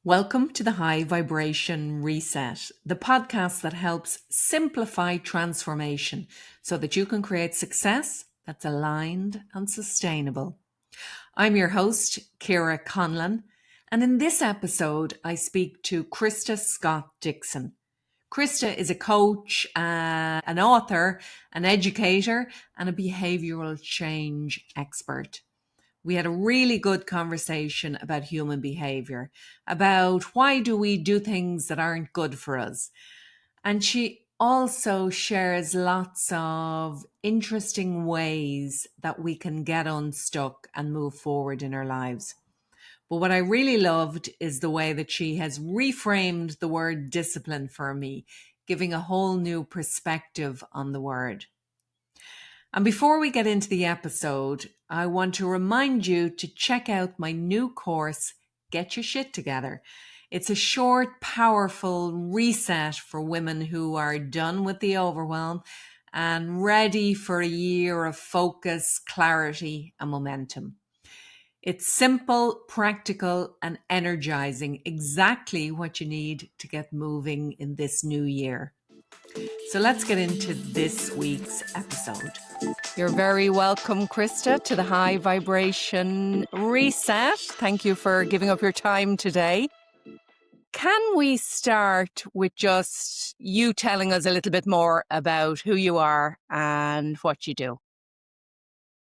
Welcome to the High Vibration Reset, the podcast that helps simplify transformation so that you can create success that's aligned and sustainable. I'm your host, Ciara Conlon, and in this episode, I speak to Krista Scott-Dixon. Krista is a coach, an author, an educator, and a behavioral change expert. We had a really good conversation about human behavior, about why do we do things that aren't good for us. And she also shares lots of interesting ways that we can get unstuck and move forward in our lives. But what I really loved is the way that she has reframed the word discipline for me, giving a whole new perspective on the word. And before we get into the episode, I want to remind you to check out my new course, Get Your Shit Together. It's a short, powerful reset for women who are done with the overwhelm and ready for a year of focus, clarity, and momentum. It's simple, practical, and energizing, exactly what you need to get moving in this new year. So let's get into this week's episode. You're very welcome, Krista, to the High Vibration Reset. Thank you for giving up your time today. Can we start with just you telling us a little bit more about who you are and what you do?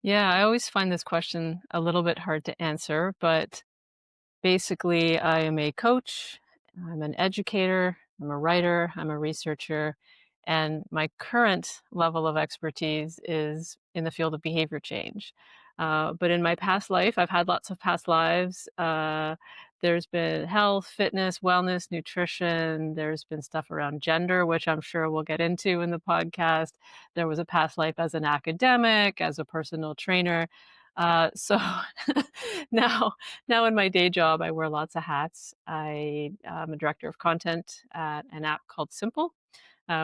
Yeah, I always find this question a little bit hard to answer, but basically, I am a coach, I'm an educator, I'm a writer, I'm a researcher, and my current level of expertise is in the field of behavior change. But in my past life, I've had lots of past lives. There's been health, fitness, wellness, nutrition. There's been stuff around gender, which I'm sure we'll get into in the podcast. There was a past life as an academic, as a personal trainer. So now in my day job, I wear lots of hats. I'm a director of content at an app called Simple,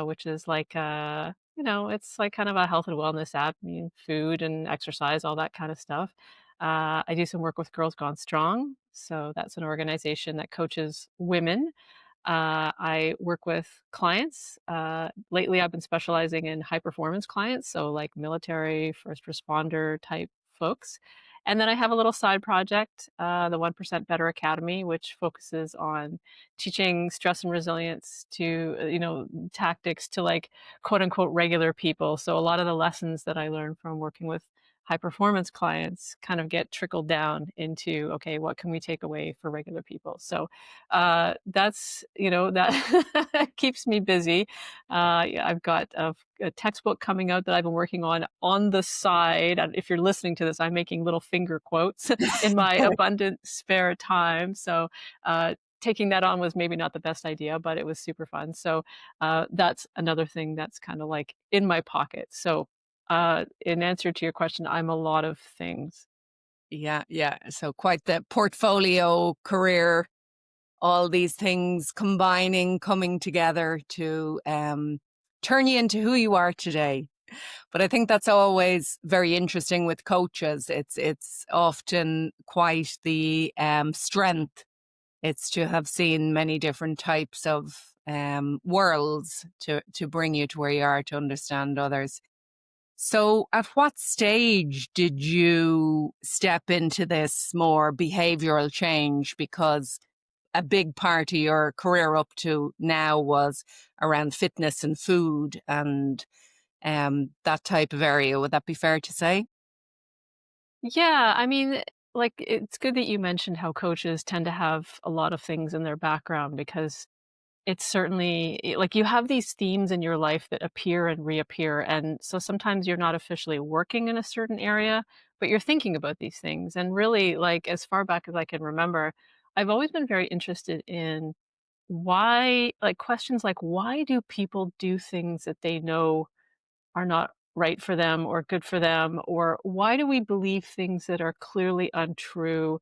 which is like, it's like kind of a health and wellness app, food and exercise, all that kind of stuff. I do some work with Girls Gone Strong. So that's an organization that coaches women. I work with clients. Lately, I've been specializing in high performance clients, so like military, first responder type folks. And then I have a little side project, the 1% Better Academy, which focuses on teaching stress and resilience to, tactics to like quote unquote regular people. So a lot of the lessons that I learned from working with high performance clients kind of get trickled down into, okay, what can we take away for regular people? So that's, that keeps me busy. Yeah, I've got a textbook coming out that I've been working on the side. And if you're listening to this, I'm making little finger quotes in my abundant spare time. So taking that on was maybe not the best idea, but it was super fun. So that's another thing that's kind of like in my pocket. So in answer to your question, I'm a lot of things. Yeah. So quite the portfolio career, all these things combining, coming together to turn you into who you are today. But I think that's always very interesting with coaches. It's often quite the strength. It's to have seen many different types of worlds to bring you to where you are, to understand others. So at what stage did you step into this more behavioral change? Because a big part of your career up to now was around fitness and food and that type of area. Would that be fair to say? Yeah, I mean, like, it's good that you mentioned how coaches tend to have a lot of things in their background because it's certainly like you have these themes in your life that appear and reappear. And so sometimes you're not officially working in a certain area, but you're thinking about these things. And really, like, as far back as I can remember, I've always been very interested in why, like, questions like, why do people do things that they know are not right for them or good for them? Or why do we believe things that are clearly untrue?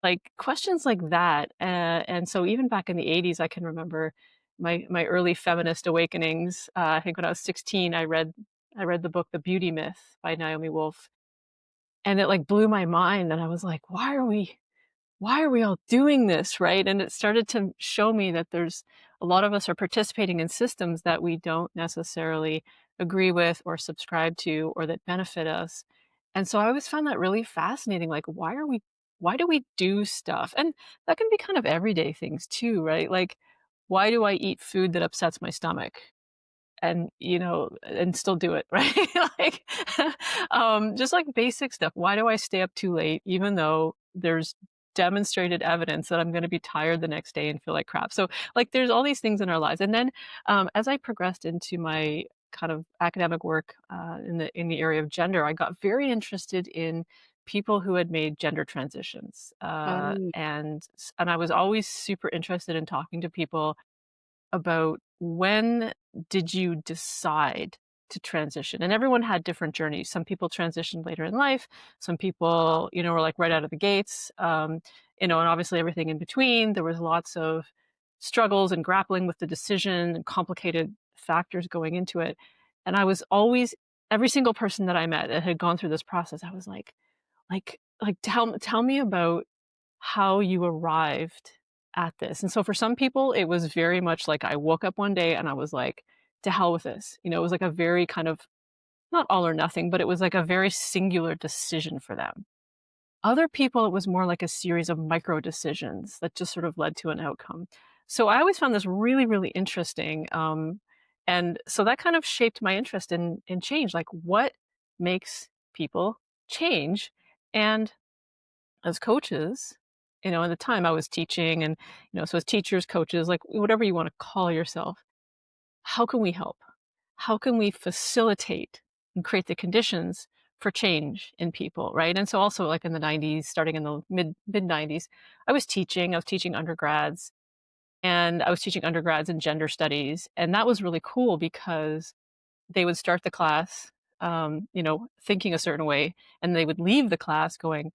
Like questions like that. And so even back in the 80s, I can remember my early feminist awakenings. I think when I was 16, I read the book The Beauty Myth by Naomi Wolf. And it like blew my mind. And I was like, why are we all doing this, right? And it started to show me that there's a lot of us are participating in systems that we don't necessarily agree with or subscribe to or that benefit us. And so I always found that really fascinating. Like, why do we do stuff? And that can be kind of everyday things too, right? Like, why do I eat food that upsets my stomach? And, and still do it, right? Like, just like basic stuff. Why do I stay up too late even though there's demonstrated evidence that I'm gonna be tired the next day and feel like crap? So, like, there's all these things in our lives. And then, as I progressed into my kind of academic work, in the area of gender, I got very interested in people who had made gender transitions, Oh, and I was always super interested in talking to people about when did you decide to transition? And everyone had different journeys. Some people transitioned later in life. Some people, were like right out of the gates. And obviously everything in between. There was lots of struggles and grappling with the decision and complicated factors going into it. And I was always every single person that I met that had gone through this process, I was like tell me about how you arrived at this. And so for some people, it was very much like I woke up one day and I was like, to hell with this. It was like a very kind of not all or nothing, but it was like a very singular decision for them. Other people, it was more like a series of micro decisions that just sort of led to an outcome. So I always found this really, really interesting. And so that kind of shaped my interest in change. Like, what makes people change? And as coaches, at the time I was teaching and, so as teachers, coaches, like whatever you want to call yourself, how can we help? How can we facilitate and create the conditions for change in people, right? And so also like in the 90s, starting in the mid 90s, I was teaching undergrads and I was teaching undergrads in gender studies. And that was really cool because they would start the class, thinking a certain way, and they would leave the class going,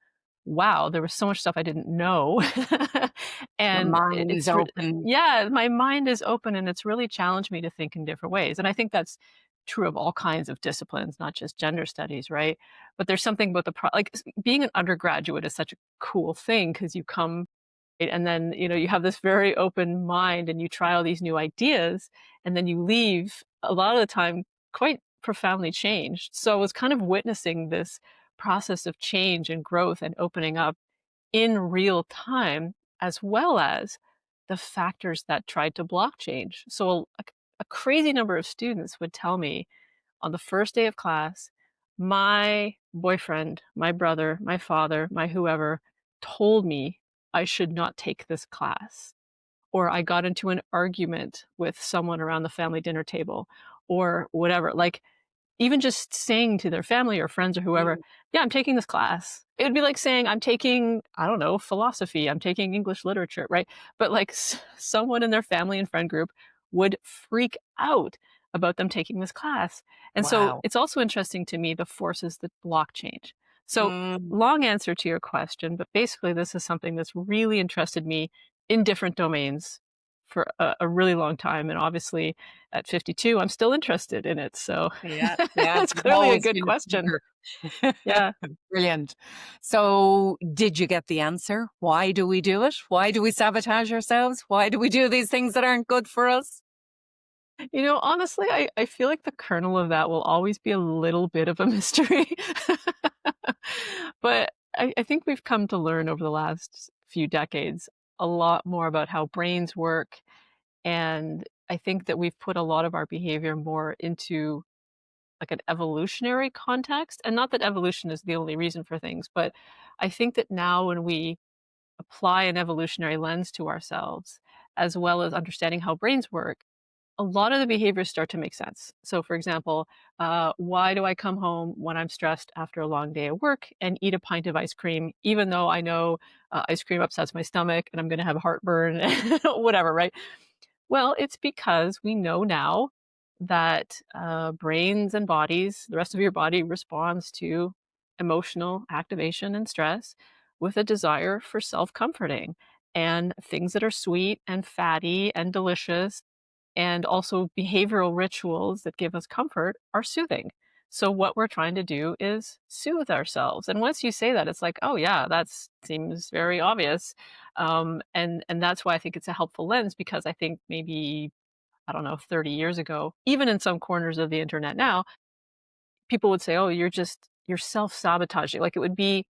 "Wow, there was so much stuff I didn't know." your And mind's open. yeah, my mind is open, and it's really challenged me to think in different ways. And I think that's true of all kinds of disciplines, not just gender studies, right? But there's something about being an undergraduate is such a cool thing because you come and then, you have this very open mind and you try all these new ideas and then you leave a lot of the time quite profoundly changed. So I was kind of witnessing this process of change and growth and opening up in real time, as well as the factors that tried to block change. So a crazy number of students would tell me on the first day of class, my boyfriend, my brother, my father, my whoever told me I should not take this class. Or I got into an argument with someone around the family dinner table or whatever. Like, even just saying to their family or friends or whoever, Mm, "Yeah, I'm taking this class." It would be like saying, "I'm taking, I don't know, philosophy, I'm taking English literature," right? But like someone in their family and friend group would freak out about them taking this class. And so wow. it's also interesting to me the forces that block change. So, Mm, long answer to your question, but basically this is something that's really interested me in different domains for a really long time. And obviously at 52, I'm still interested in it. So yeah, yeah, that's you've clearly a always good been a question. thinker. Yeah. Brilliant. So, did you get the answer? Why do we do it? Why do we sabotage ourselves? Why do we do these things that aren't good for us? Honestly, I feel like the kernel of that will always be a little bit of a mystery. But I think we've come to learn over the last few decades a lot more about how brains work. And I think that we've put a lot of our behavior more into like an evolutionary context. And not that evolution is the only reason for things, but I think that now when we apply an evolutionary lens to ourselves, as well as understanding how brains work, a lot of the behaviors start to make sense. So, for example, why do I come home when I'm stressed after a long day at work and eat a pint of ice cream, even though I know ice cream upsets my stomach and I'm going to have heartburn, whatever, right? Well, it's because we know now that brains and bodies, the rest of your body responds to emotional activation and stress with a desire for self comforting. And things that are sweet and fatty and delicious and also behavioral rituals that give us comfort are soothing. So what we're trying to do is soothe ourselves. And once you say that, it's like, oh yeah, that seems very obvious. And that's why I think it's a helpful lens, because I think maybe, I don't know, 30 years ago, even in some corners of the internet now, people would say, oh, you're self-sabotaging. Like it would be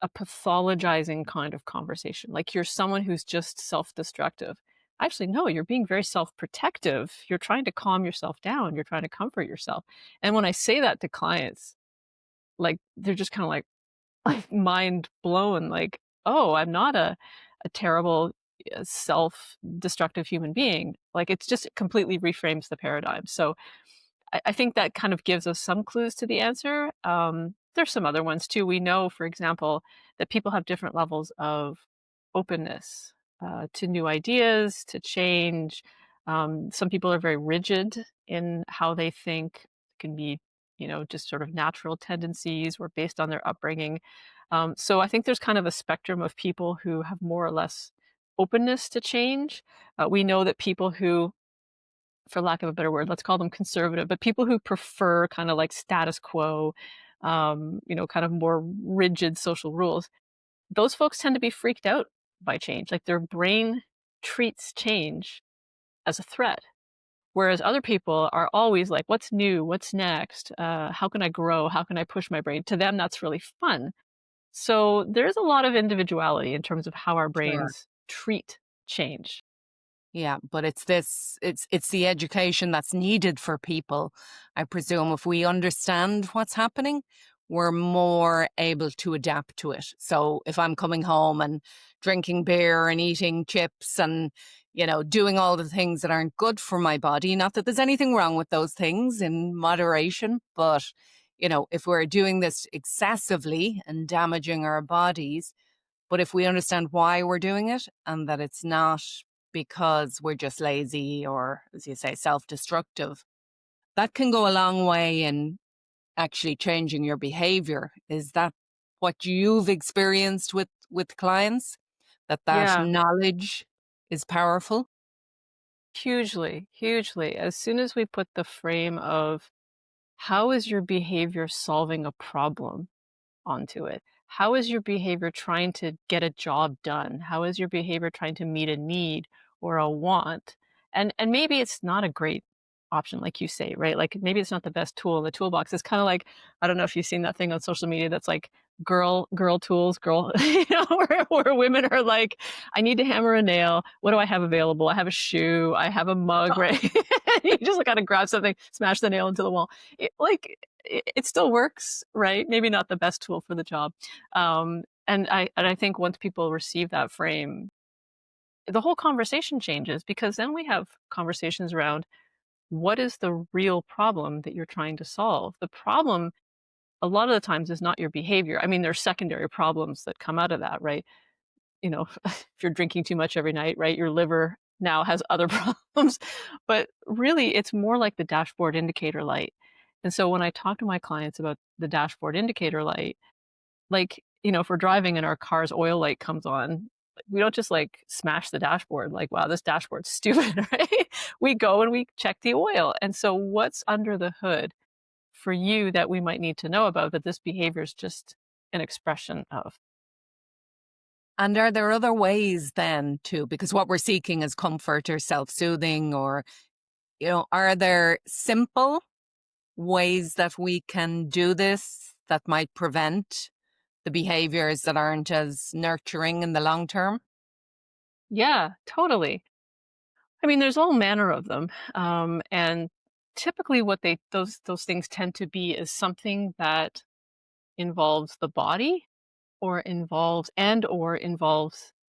a pathologizing kind of conversation. Like you're someone who's just self-destructive. Actually, no, you're being very self-protective. You're trying to calm yourself down. You're trying to comfort yourself. And when I say that to clients, like they're just kind of like mind blown, like, oh, I'm not a terrible self-destructive human being. Like it's just, it completely reframes the paradigm. So I think that kind of gives us some clues to the answer. There's some other ones too. We know, for example, that people have different levels of openness to new ideas, to change. Some people are very rigid in how they think. It can be, just sort of natural tendencies or based on their upbringing. So I think there's kind of a spectrum of people who have more or less openness to change. We know that people who, for lack of a better word, let's call them conservative, but people who prefer kind of like status quo, kind of more rigid social rules, those folks tend to be freaked out by change. Like their brain treats change as a threat. Whereas other people are always like, what's new? What's next? How can I grow? How can I push my brain? To them, that's really fun. So there's a lot of individuality in terms of how our Sure. brains treat change. Yeah, but it's the education that's needed for people. I presume if we understand what's happening, we're more able to adapt to it. So if I'm coming home and drinking beer and eating chips and, doing all the things that aren't good for my body, not that there's anything wrong with those things in moderation, but, if we're doing this excessively and damaging our bodies, but if we understand why we're doing it and that it's not because we're just lazy or, as you say, self-destructive, that can go a long way in actually changing your behavior. Is that what you've experienced with clients? That Yeah. knowledge is powerful? Hugely, hugely. As soon as we put the frame of how is your behavior solving a problem onto it? How is your behavior trying to get a job done? How is your behavior trying to meet a need or a want? And maybe it's not a great option, like you say, right? Like maybe it's not the best tool in the toolbox. It's kind of like, I don't know if you've seen that thing on social media that's like girl tools, girl, where women are like, I need to hammer a nail. What do I have available? I have a shoe, I have a mug, right? You just gotta grab something, smash the nail into the wall. It still works, right? Maybe not the best tool for the job. And I think once people receive that frame, the whole conversation changes, because then we have conversations around what is the real problem that you're trying to solve. The problem a lot of the times is not your behavior. I mean, there's secondary problems that come out of that, right? If you're drinking too much every night, right, your liver now has other problems. But really, it's more like the dashboard indicator light. And so when I talk to my clients about the dashboard indicator light, like, if we're driving and our car's oil light comes on, we don't just like smash the dashboard, like, wow, this dashboard's stupid, right? We go and we check the oil. And so what's under the hood for you that we might need to know about that this behavior is just an expression of? And are there other ways then too? Because what we're seeking is comfort or self-soothing or, are there simple ways that we can do this that might prevent the behaviors that aren't as nurturing in the long term? Yeah, totally. I mean, there's all manner of them, and typically, what those things tend to be is something that involves the body, or involves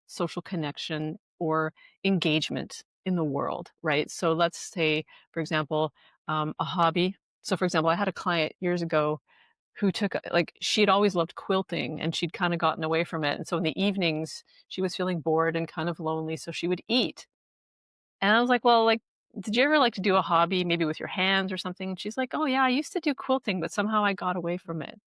social connection or engagement in the world, right? So let's say, for example, a hobby. So, for example, I had a client years ago who took like she'd always loved quilting and she'd kind of gotten away from it, and so in the evenings she was feeling bored and kind of lonely, so she would eat. And I was like, "Well, like, did you ever like to do a hobby maybe with your hands or something?" And she's like, "Oh yeah, I used to do quilting, but somehow I got away from it."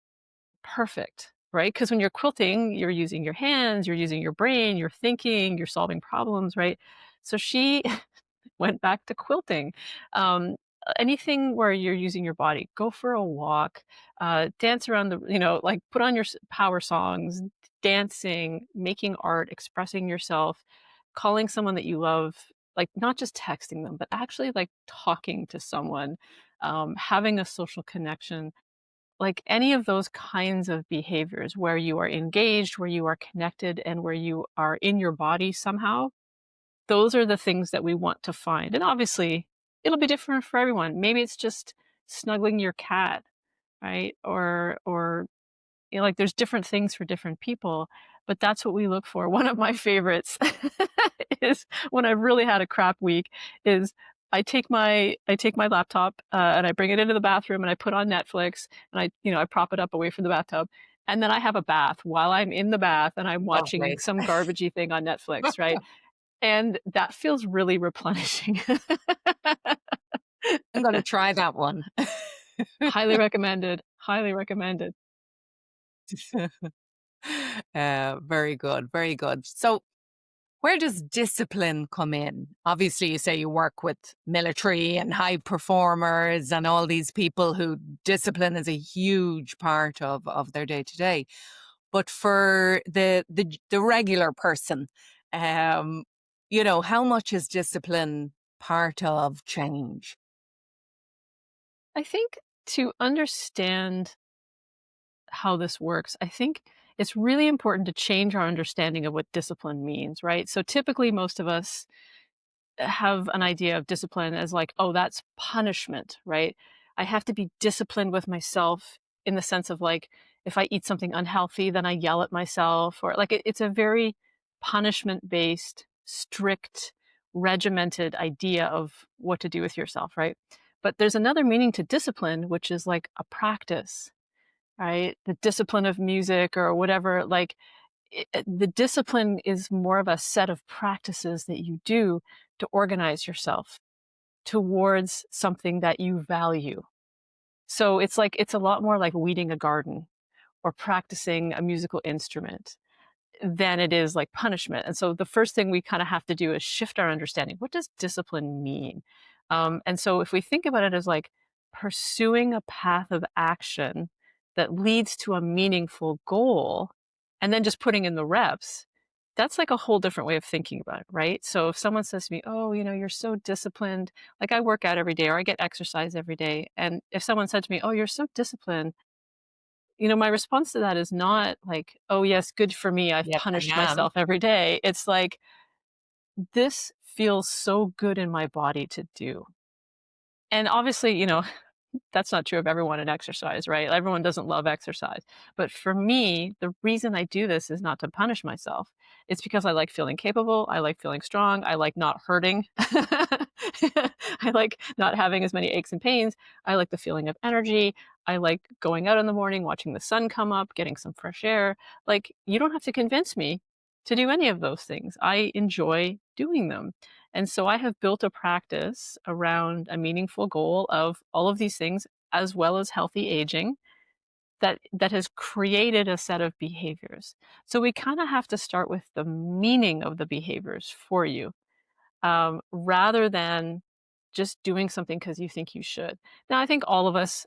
Perfect, right? Because when you're quilting, you're using your hands, you're using your brain, you're thinking, you're solving problems, right? So she went back to quilting. anything where you're using your body, go for a walk, dance around the, like put on your power songs, dancing, making art, expressing yourself, calling someone that you love, like not just texting them, but actually like talking to someone, having a social connection, like any of those kinds of behaviors where you are engaged, where you are connected, and where you are in your body somehow. Those are the things that we want to find. And obviously, it'll be different for everyone. Maybe it's just snuggling your cat, right? Or like there's different things for different people, but that's what we look for. One of my favorites is when I've really had a crap week is I take my laptop and I bring it into the bathroom and I put on Netflix and I prop it up away from the bathtub. And then I have a bath while I'm in the bath and I'm watching Lovely. some garbagey thing on Netflix, right? And that feels really replenishing. I'm going to try that one. Highly recommended. Highly recommended. Very good. Very good. So where does discipline come in? Obviously, you say you work with military and high performers and all these people who discipline is a huge part of their day to day. But for the regular person, how much is discipline part of change? I think to understand how this works, I think it's really important to change our understanding of what discipline means, right? So typically, most of us have an idea of discipline as like, oh, that's punishment, right? I have to be disciplined with myself in the sense of like, if I eat something unhealthy, then I yell at myself, or like it's a very punishment based, strict, regimented idea of what to do with yourself, right? But there's another meaning to discipline, which is like a practice, right? The discipline of music or whatever, like the discipline is more of a set of practices that you do to organize yourself towards something that you value. So it's a lot more like weeding a garden or practicing a musical instrument than it is like punishment. And so the first thing we kind of have to do is shift our understanding. What does discipline mean? And so if we think about it as like pursuing a path of action that leads to a meaningful goal, and then just putting in the reps, that's like a whole different way of thinking about it, right? So if someone says to me, oh, you're so disciplined, like I work out every day or I get exercise every day. And if someone said to me, oh, you're so disciplined, my response to that is not like, oh, yes, good for me. I've Yes, I punished am. myself every day. It's like, this feels so good in my body to do. And obviously, that's not true of everyone in exercise, right? Everyone doesn't love exercise. But for me, the reason I do this is not to punish myself. It's because I like feeling capable. I like feeling strong. I like not hurting. I like not having as many aches and pains. I like the feeling of energy. I like going out in the morning, watching the sun come up, getting some fresh air. Like, you don't have to convince me to do any of those things. I enjoy doing them. And so I have built a practice around a meaningful goal of all of these things, as well as healthy aging, that has created a set of behaviors. So we kind of have to start with the meaning of the behaviors for you, rather than just doing something because you think you should. Now, I think all of us,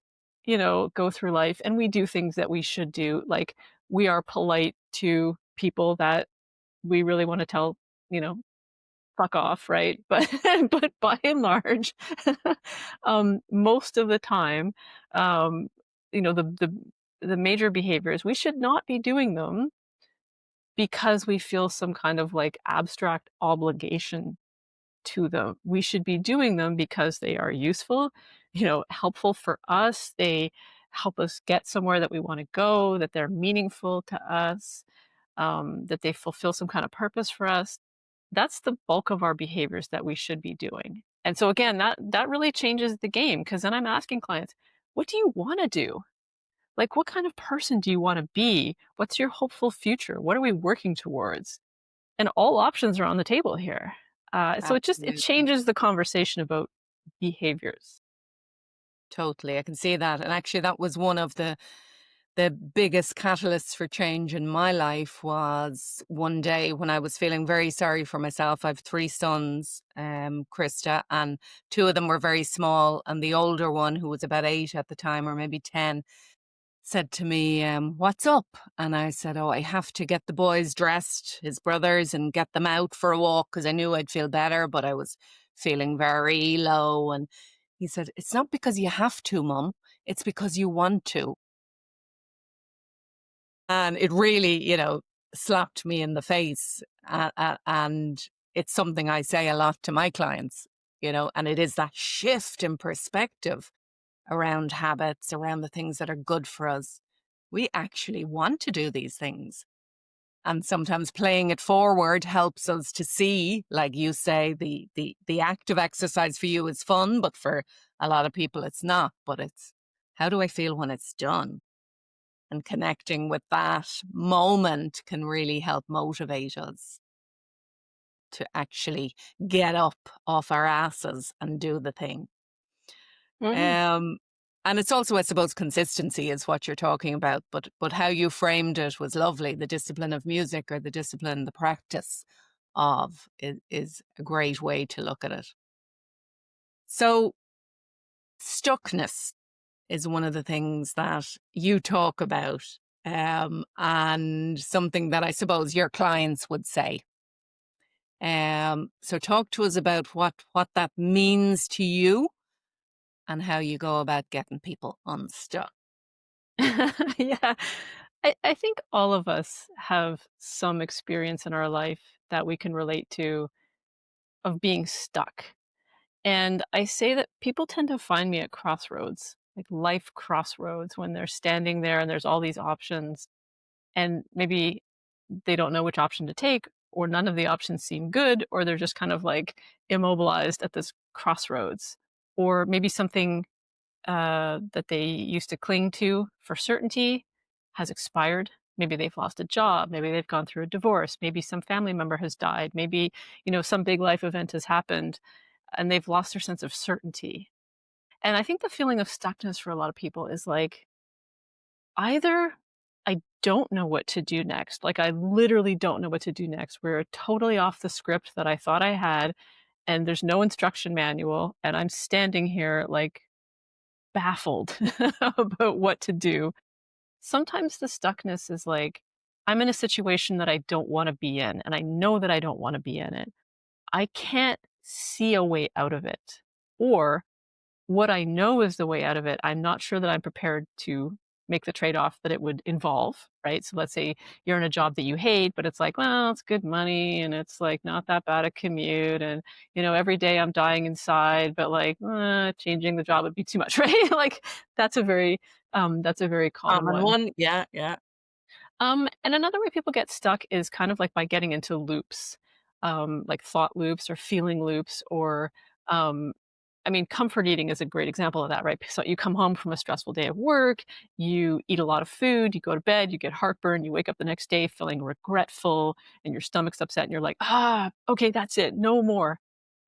go through life and we do things that we should do. Like, we are polite to people that we really want to tell, you know, fuck off, right? But but by and large, most of the time, um, the major behaviors, we should not be doing them because we feel some kind of like abstract obligation to them. We should be doing them because they are useful, helpful for us. They help us get somewhere that we want to go, that they're meaningful to us, that they fulfill some kind of purpose for us. That's the bulk of our behaviors that we should be doing. And so again, that really changes the game, because then I'm asking clients, what do you want to do? Like, what kind of person do you want to be? What's your hopeful future? What are we working towards? And all options are on the table here. So it Absolutely. changes the conversation about behaviors. Totally. I can see that. And actually, that was one of the The biggest catalyst for change in my life was one day when I was feeling very sorry for myself. I have 3 sons, Krista, and 2 of them were very small. And the older one, who was about 8 at the time, or maybe 10, said to me, "What's up?" And I said, "Oh, I have to get the boys dressed, his brothers, and get them out for a walk because I knew I'd feel better, but I was feeling very low." And he said, "It's not because you have to, Mum. It's because you want to." And it really, slapped me in the face. And it's something I say a lot to my clients, and it is that shift in perspective around habits, around the things that are good for us. We actually want to do these things. And sometimes playing it forward helps us to see, like you say, the act of exercise for you is fun, but for a lot of people it's not. But it's, how do I feel when it's done? And connecting with that moment can really help motivate us to actually get up off our asses and do the thing. Mhm. And it's also, I suppose, consistency is what you're talking about, but how you framed it was lovely. The discipline of music, or the discipline, the practice of, is a great way to look at it. So stuckness is one of the things that you talk about, and something that I suppose your clients would say. So talk to us about what that means to you and how you go about getting people unstuck. Yeah. I think all of us have some experience in our life that we can relate to of being stuck. And I say that people tend to find me at crossroads, like life crossroads, when they're standing there and there's all these options, and maybe they don't know which option to take, or none of the options seem good, or they're just kind of like immobilized at this crossroads. Or maybe something that they used to cling to for certainty has expired. Maybe they've lost a job. Maybe they've gone through a divorce. Maybe some family member has died. Maybe, some big life event has happened and they've lost their sense of certainty. And I think the feeling of stuckness for a lot of people is like, either I don't know what to do next. Like, I literally don't know what to do next. We're totally off the script that I thought I had, and there's no instruction manual. And I'm standing here like baffled about what to do. Sometimes the stuckness is like, I'm in a situation that I don't want to be in, and I know that I don't want to be in it. I can't see a way out of it. Or what I know is the way out of it, I'm not sure that I'm prepared to make the trade-off that it would involve, right? So let's say you're in a job that you hate, but it's like, well, it's good money and it's like not that bad a commute. And, every day I'm dying inside, but like changing the job would be too much, right? Like that's a very common Common one. one, yeah, yeah. And another way people get stuck is kind of like by getting into loops, like thought loops or feeling loops, or um, I mean, comfort eating is a great example of that, right? So you come home from a stressful day of work, you eat a lot of food, you go to bed, you get heartburn, you wake up the next day feeling regretful, and your stomach's upset, and you're like, okay, that's it, no more.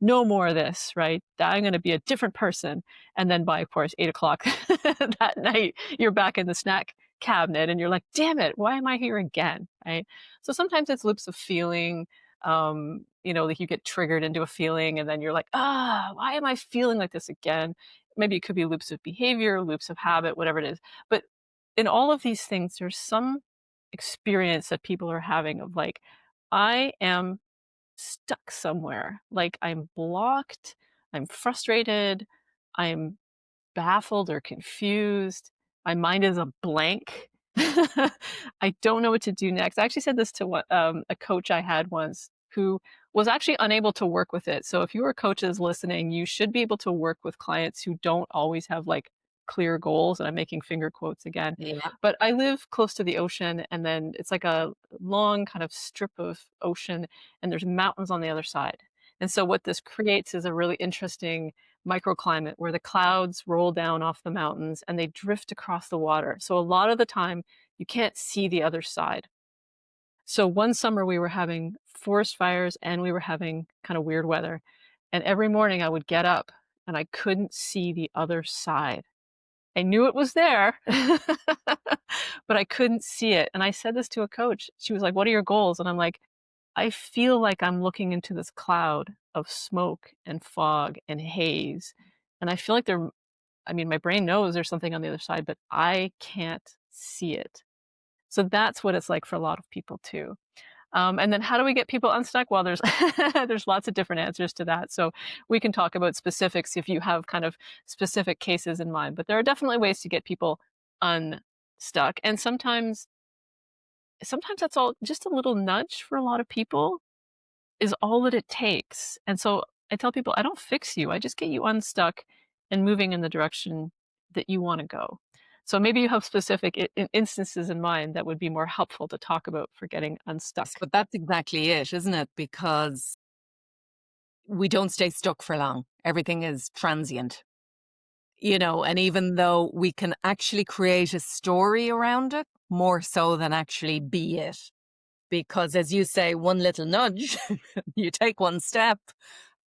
No more of this, right? I'm going to be a different person. And then by, of course, 8 o'clock that night, you're back in the snack cabinet and you're like, damn it, why am I here again? Right. So sometimes it's loops of feeling, like you get triggered into a feeling and then you're like, why am I feeling like this again? Maybe it could be loops of behavior, loops of habit, whatever it is. But in all of these things, there's some experience that people are having of like, I am stuck somewhere. Like I'm blocked, I'm frustrated, I'm baffled or confused. My mind is a blank. I don't know what to do next. I actually said this to a coach I had once who was actually unable to work with it. So if you are coaches listening, you should be able to work with clients who don't always have like clear goals. And I'm making finger quotes again. Yeah. But I live close to the ocean, and then it's like a long kind of strip of ocean, and there's mountains on the other side. And so what this creates is a really interesting microclimate where the clouds roll down off the mountains and they drift across the water. So a lot of the time, you can't see the other side. So one summer we were having forest fires and we were having kind of weird weather. And every morning I would get up and I couldn't see the other side. I knew it was there, but I couldn't see it. And I said this to a coach. She was like, "What are your goals?" And I'm like, I feel like I'm looking into this cloud of smoke and fog and haze. And I feel like I mean, my brain knows there's something on the other side, but I can't see it. So that's what it's like for a lot of people too. And then how do we get people unstuck? Well, there's there's lots of different answers to that. So we can talk about specifics if you have kind of specific cases in mind. But there are definitely ways to get people unstuck. And sometimes that's all just a little nudge for a lot of people is all that it takes. And so I tell people, I don't fix you. I just get you unstuck and moving in the direction that you want to go. So maybe you have specific instances in mind that would be more helpful to talk about for getting unstuck. But that's exactly it, isn't it? Because we don't stay stuck for long. Everything is transient, and even though we can actually create a story around it more so than actually be it. Because as you say, one little nudge, you take one step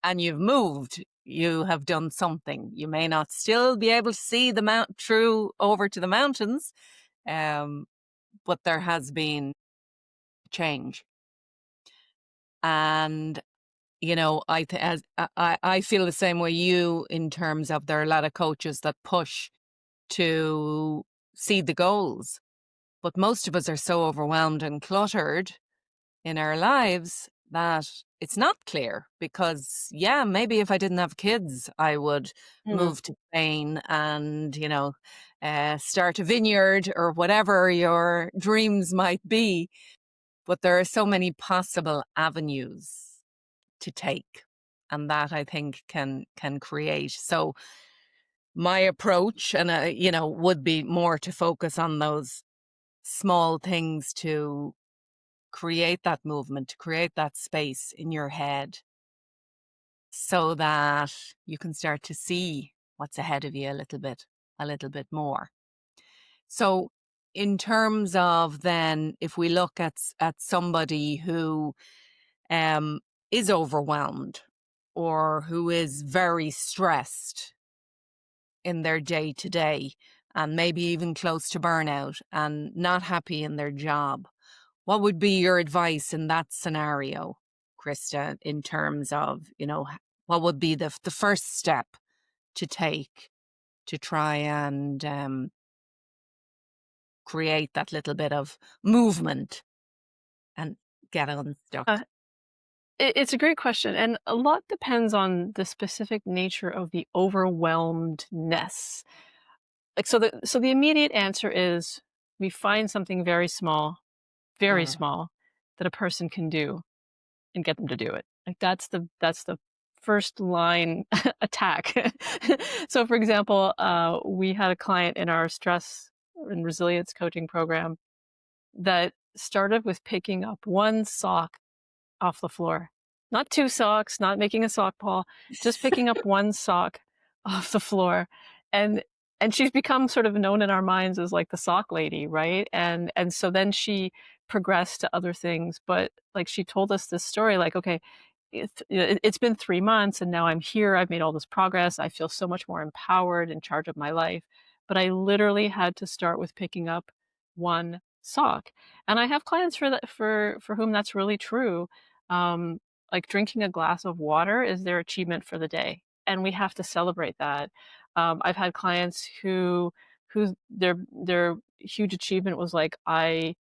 and you've moved. You have done something. You may not still be able to see the through over to the mountains, but there has been change. And I feel the same way you in terms of there are a lot of coaches that push to see the goals, but most of us are so overwhelmed and cluttered in our lives that it's not clear because maybe if I didn't have kids I would move to Spain and start a vineyard or whatever your dreams might be, but there are so many possible avenues to take, and that I think can create. So my approach and would be more to focus on those small things to create that movement, to create that space in your head so that you can start to see what's ahead of you a little bit more. So in terms of then, if we look at somebody who is overwhelmed or who is very stressed in their day to day and maybe even close to burnout and not happy in their job, what would be your advice in that scenario, Krista, in terms of, what would be the first step to take to try and create that little bit of movement and get unstuck? It's a great question. And a lot depends on the specific nature of the overwhelmedness. Like, so the immediate answer is we find something very small, very small, that a person can do and get them to do it. Like that's the first line attack. So for example, we had a client in our stress and resilience coaching program that started with picking up one sock off the floor. Not two socks, not making a sock ball, just picking up one sock off the floor. And she's become sort of known in our minds as like the sock lady, right? And so then she progressed to other things. But like she told us this story, like, okay, it's been 3 months and now I'm here. I've made all this progress. I feel so much more empowered, in charge of my life. But I literally had to start with picking up one sock. And I have clients for whom that's really true. Um, like drinking a glass of water is their achievement for the day, and we have to celebrate that. I've had clients who their huge achievement was like, I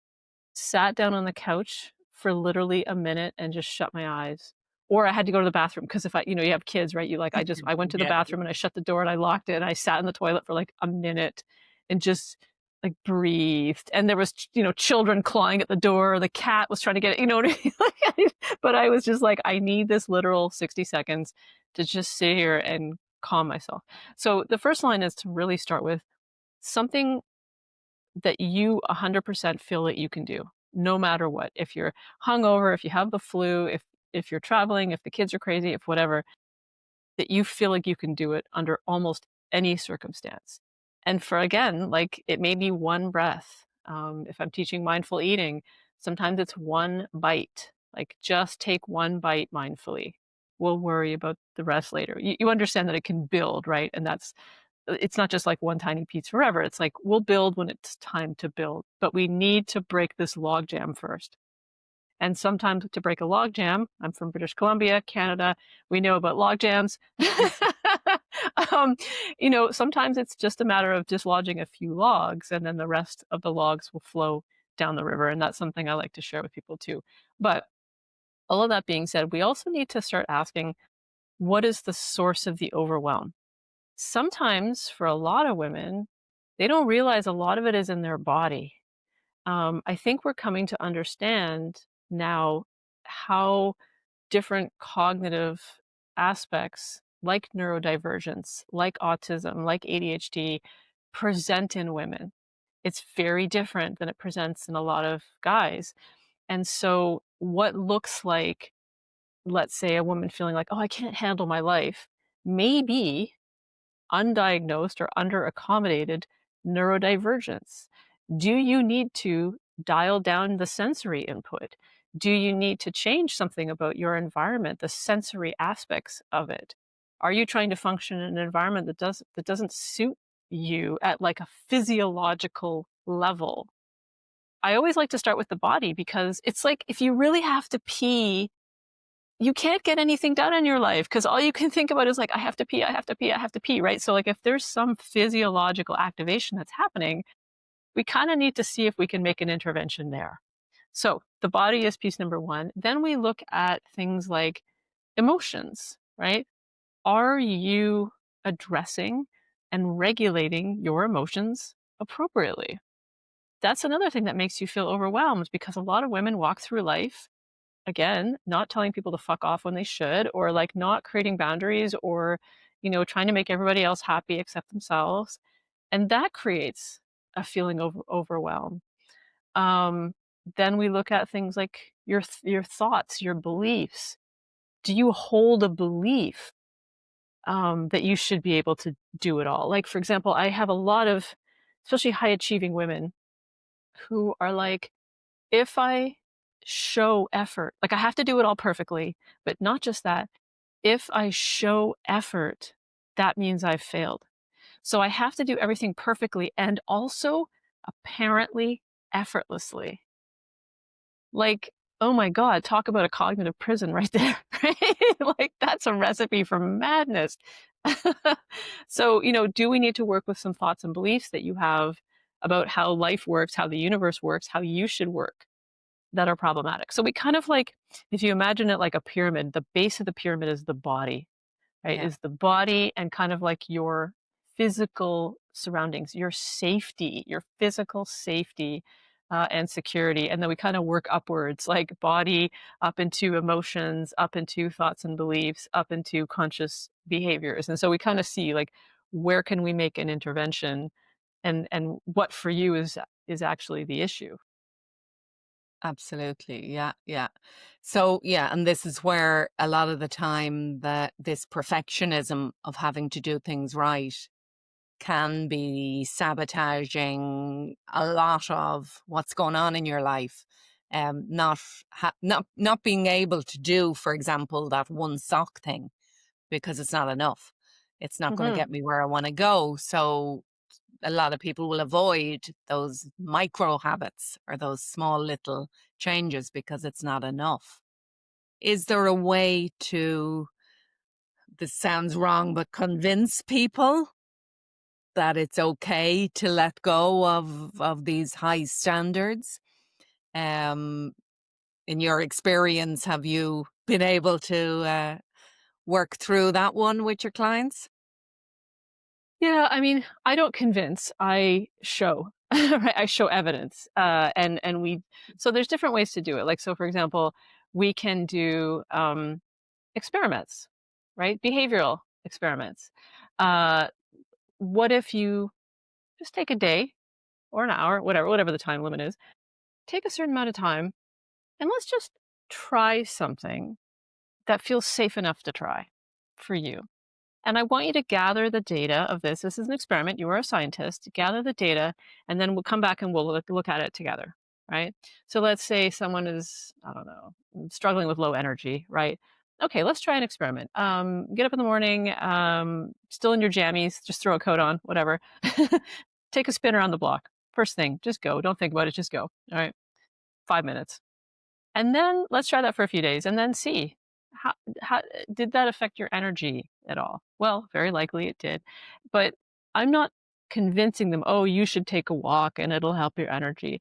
sat down on the couch for literally a minute and just shut my eyes. Or I had to go to the bathroom because if you have kids, right? I went to the Yeah. bathroom and I shut the door and I locked it and I sat in the toilet for like a minute and just like breathed. And there was, children clawing at the door. The cat was trying to get it, what I mean? But I was just like, I need this literal 60 seconds to just sit here and calm myself. So the first line is to really start with something that you 100% feel that you can do, no matter what. If you're hungover, if you have the flu, if you're traveling, if the kids are crazy, if whatever, that you feel like you can do it under almost any circumstance. And for again, like it may be one breath. If I'm teaching mindful eating, sometimes it's one bite. Like just take one bite mindfully. We'll worry about the rest later. You understand that it can build, right? And it's not just like one tiny piece forever. It's like we'll build when it's time to build, but we need to break this logjam first. And sometimes to break a logjam, I'm from British Columbia, Canada, we know about logjams. Sometimes it's just a matter of dislodging a few logs, and then the rest of the logs will flow down the river. And that's something I like to share with people too. But all of that being said, we also need to start asking, what is the source of the overwhelm? Sometimes for a lot of women, they don't realize a lot of it is in their body. I think we're coming to understand now how different cognitive aspects like neurodivergence, like autism, like ADHD present in women. It's very different than it presents in a lot of guys. And so what looks like, let's say, a woman feeling like, oh, I can't handle my life, maybe undiagnosed or under-accommodated neurodivergence. Do you need to dial down the sensory input? Do you need to change something about your environment, the sensory aspects of it? Are you trying to function in an environment that doesn't suit you at like a physiological level? I always like to start with the body, because it's like if you really have to pee, you can't get anything done in your life because all you can think about is like, I have to pee, I have to pee, I have to pee, right? So like if there's some physiological activation that's happening, we kind of need to see if we can make an intervention there. So the body is piece number one. Then we look at things like emotions, right? Are you addressing and regulating your emotions appropriately? That's another thing that makes you feel overwhelmed, because a lot of women walk through life, again, not telling people to fuck off when they should, or like not creating boundaries, or, trying to make everybody else happy except themselves. And that creates a feeling of overwhelm. Then we look at things like your thoughts, your beliefs. Do you hold a belief that you should be able to do it all? Like, for example, I have a lot of, especially high achieving women who are like, if I show effort, like I have to do it all perfectly, but not just that. If I show effort, that means I've failed. So I have to do everything perfectly and also apparently effortlessly. Like, oh my God, talk about a cognitive prison right there, right? Like that's a recipe for madness. So, do we need to work with some thoughts and beliefs that you have about how life works, how the universe works, how you should work, that are problematic? So we kind of like, if you imagine it like a pyramid, the base of the pyramid is the body, right? Yeah. Is the body, and kind of like your physical surroundings, your safety, your physical safety and security. And then we kind of work upwards, like body up into emotions, up into thoughts and beliefs, up into conscious behaviors. And so we kind of see like, where can we make an intervention, and what for you is actually the issue. Absolutely. Yeah. Yeah. So, yeah. And this is where a lot of the time that this perfectionism of having to do things right can be sabotaging a lot of what's going on in your life. Not being able to do, for example, that one sock thing because it's not enough. It's not going to Mm-hmm. get me where I want to go. So a lot of people will avoid those micro habits or those small little changes because it's not enough. Is there a way to, this sounds wrong, but convince people that it's okay to let go of these high standards? In your experience, have you been able to work through that one with your clients? Yeah, I mean, I don't convince, I show, right? I show evidence. So there's different ways to do it. Like, so for example, we can do experiments, right? Behavioral experiments. Uh, what if you just take a day or an hour, whatever the time limit is, take a certain amount of time, and let's just try something that feels safe enough to try for you. And I want you to gather the data of this. This is an experiment. You are a scientist. Gather the data, and then we'll come back and we'll look at it together, right? So let's say someone is, I don't know, struggling with low energy, right? okay, let's try an experiment. Get up in the morning, still in your jammies, just throw a coat on, whatever. Take a spin around the block. First thing, just go. Don't think about it, just go. All right, 5 minutes. And then let's try that for a few days and then see how did that affect your energy at all? Well, very likely it did. But I'm not convincing them, oh, you should take a walk and it'll help your energy.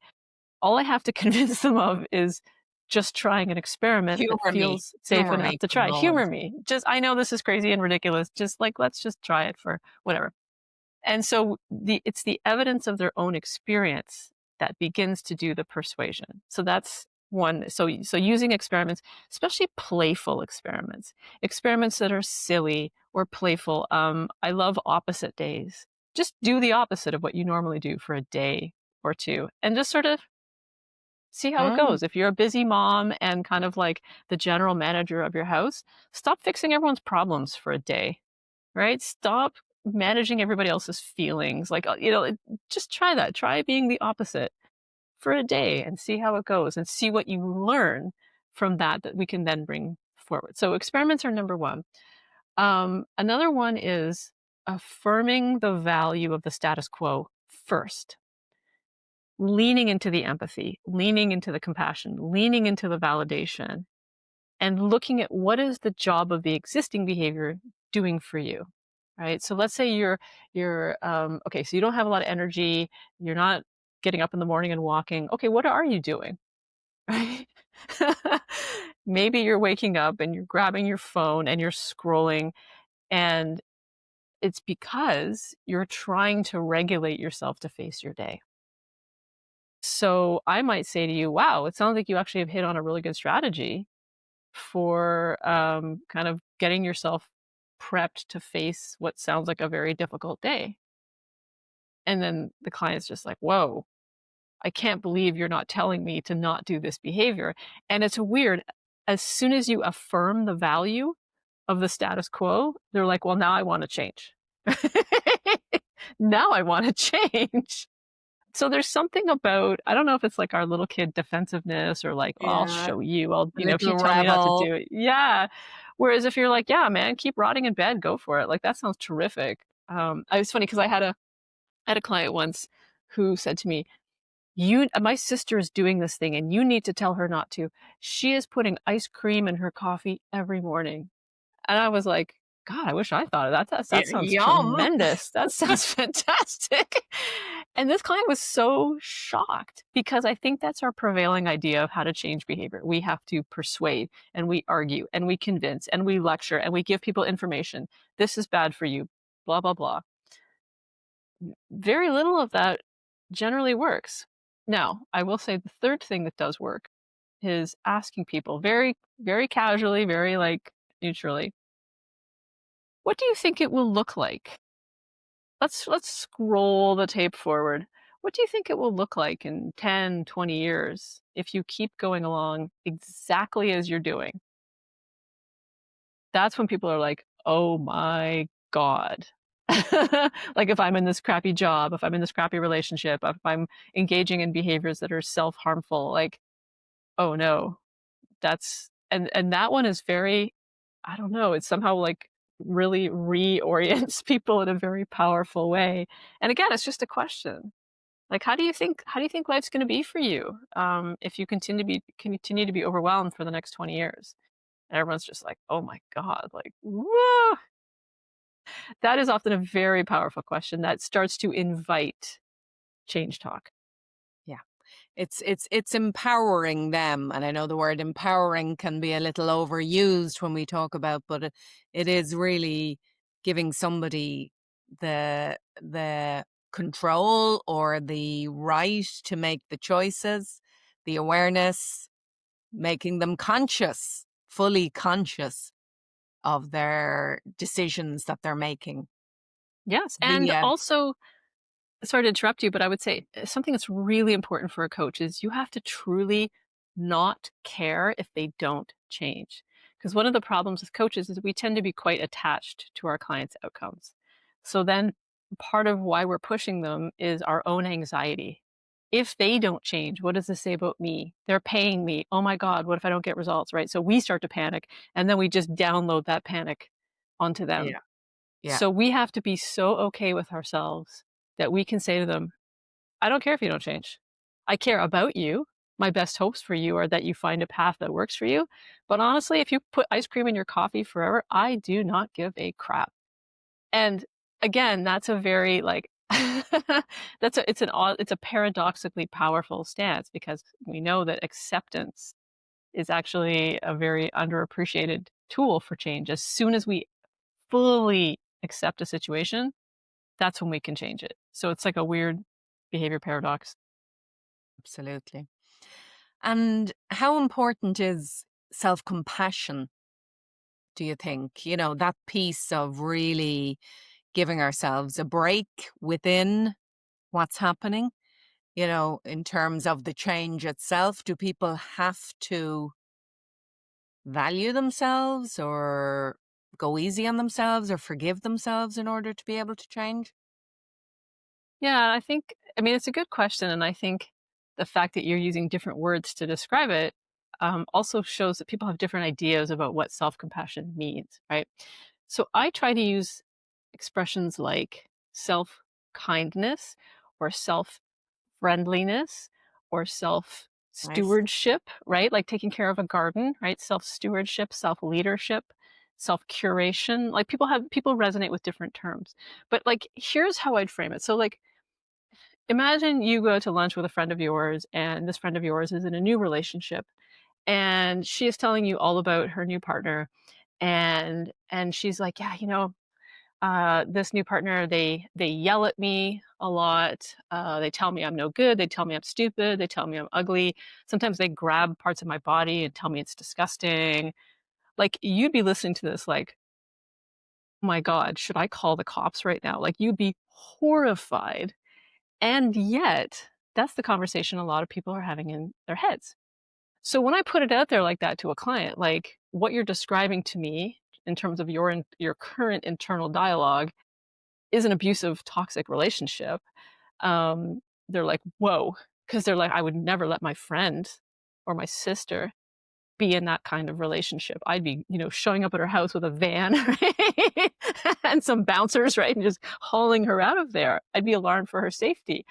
All I have to convince them of is just trying an experiment that Humor me. feels safe Humor enough me to for the try. Humor moment. me. Just, I know this is crazy and ridiculous. Just like, let's just try it for whatever. And so it's the evidence of their own experience that begins to do the persuasion. So that's one. So using experiments, especially playful experiments, experiments that are silly or playful. I love opposite days. Just do the opposite of what you normally do for a day or two and just sort of see how it Mm. goes. If you're a busy mom and kind of like the general manager of your house, stop fixing everyone's problems for a day, right? Stop managing everybody else's feelings. Like, just try that. Try being the opposite for a day and see how it goes and see what you learn from that we can then bring forward. So experiments are number one. Another one is affirming the value of the status quo first, leaning into the empathy, leaning into the compassion, leaning into the validation, and looking at what is the job of the existing behavior doing for you, right? So let's say you're okay, so you don't have a lot of energy, you're not getting up in the morning and walking. Okay, what are you doing? Right? Maybe you're waking up and you're grabbing your phone and you're scrolling, and it's because you're trying to regulate yourself to face your day. So I might say to you, wow, it sounds like you actually have hit on a really good strategy for kind of getting yourself prepped to face what sounds like a very difficult day. And then the client's just like, whoa, I can't believe you're not telling me to not do this behavior. And it's weird. As soon as you affirm the value of the status quo, they're like, well, now I want to change. Now I want to change. So there's something about, I don't know if it's like our little kid defensiveness or like, oh, I'll Yeah. show you, if you Little tell me not to rebel. do it. Yeah. Whereas if you're like, yeah, man, keep rotting in bed, go for it. Like that sounds terrific. It's funny because I had a client once who said to me, my sister is doing this thing and you need to tell her not to. She is putting ice cream in her coffee every morning. And I was like, God, I wish I thought of that. That sounds Yum. tremendous. That sounds fantastic. And this client was so shocked because I think that's our prevailing idea of how to change behavior. We have to persuade and we argue and we convince and we lecture and we give people information. This is bad for you, blah, blah, blah. Very little of that generally works. Now, I will say the third thing that does work is asking people very, very casually, very like neutrally, what do you think it will look like? Let's scroll the tape forward. What do you think it will look like in 10, 20 years if you keep going along exactly as you're doing? That's when people are like, oh my God. Like if I'm in this crappy job, if I'm in this crappy relationship, if I'm engaging in behaviors that are self-harmful, like, oh no, and that one is very, I don't know, it's somehow like really reorients people in a very powerful way. And again, it's just a question. Like, how do you think life's going to be for you if you continue to be overwhelmed for the next 20 years? And everyone's just like, oh my God, like, whoa. That is often a very powerful question that starts to invite change talk. Yeah. It's empowering them. And I know the word empowering can be a little overused when we talk about, but it is really giving somebody the control or the right to make the choices, the awareness, making them conscious, fully conscious of their decisions that they're making. Yes. And The also, sorry to interrupt you, but I would say something that's really important for a coach is you have to truly not care if they don't change. Because one of the problems with coaches is we tend to be quite attached to our clients' outcomes. So then part of why we're pushing them is our own anxiety. if they don't change, what does this say about me? They're paying me. Oh my God, what if I don't get results, right? So we start to panic, and then we just download that panic onto them. Yeah. Yeah. So we have to be so okay with ourselves that we can say to them, I don't care if you don't change. I care about you. My best hopes for you are that you find a path that works for you. But honestly, if you put ice cream in your coffee forever, I do not give a crap. And again, that's a very like it's a paradoxically powerful stance, because we know that acceptance is actually a very underappreciated tool for change. As soon as we fully accept a situation, that's when we can change it. So it's like a weird behavior paradox. Absolutely. And how important is self-compassion, do you think? You know, that piece of really giving ourselves a break within what's happening, you know, in terms of the change itself. Do people have to value themselves or go easy on themselves or forgive themselves in order to be able to change? Yeah, I mean, it's a good question. And I think the fact that you're using different words to describe it also shows that people have different ideas about what self compassion means, right? So I try to use expressions like self kindness or self friendliness or self Nice. stewardship, right? Like taking care of a garden, right? Self stewardship, self leadership, self curation. Like people resonate with different terms. But like, here's how I'd frame it. So, like, imagine you go to lunch with a friend of yours, and this friend of yours is in a new relationship, and she is telling you all about her new partner. And she's like, yeah, this new partner, they yell at me a lot. They tell me I'm no good. They tell me I'm stupid. They tell me I'm ugly. Sometimes they grab parts of my body and tell me it's disgusting. Like, you'd be listening to this like, oh my God, should I call the cops right now? Like, you'd be horrified. And yet, that's the conversation a lot of people are having in their heads. So when I put it out there like that to a client, like what you're describing to me in terms of your current internal dialogue is an abusive, toxic relationship, they're like, whoa, because they're like, I would never let my friend or my sister be in that kind of relationship. I'd be, showing up at her house with a van, right? And some bouncers, right? And just hauling her out of there. I'd be alarmed for her safety.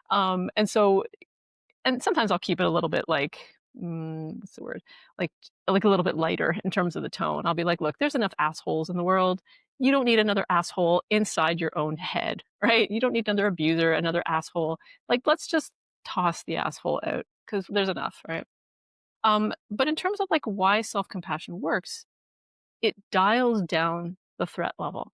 And so, and sometimes I'll keep it a little bit like, what's the word? Like, like a little bit lighter in terms of the tone. I'll be like, look, there's enough assholes in the world. You don't need another asshole inside your own head, right? You don't need another abuser, another asshole. Like, let's just toss the asshole out because there's enough, right? But in terms of like why self-compassion works, it dials down the threat level.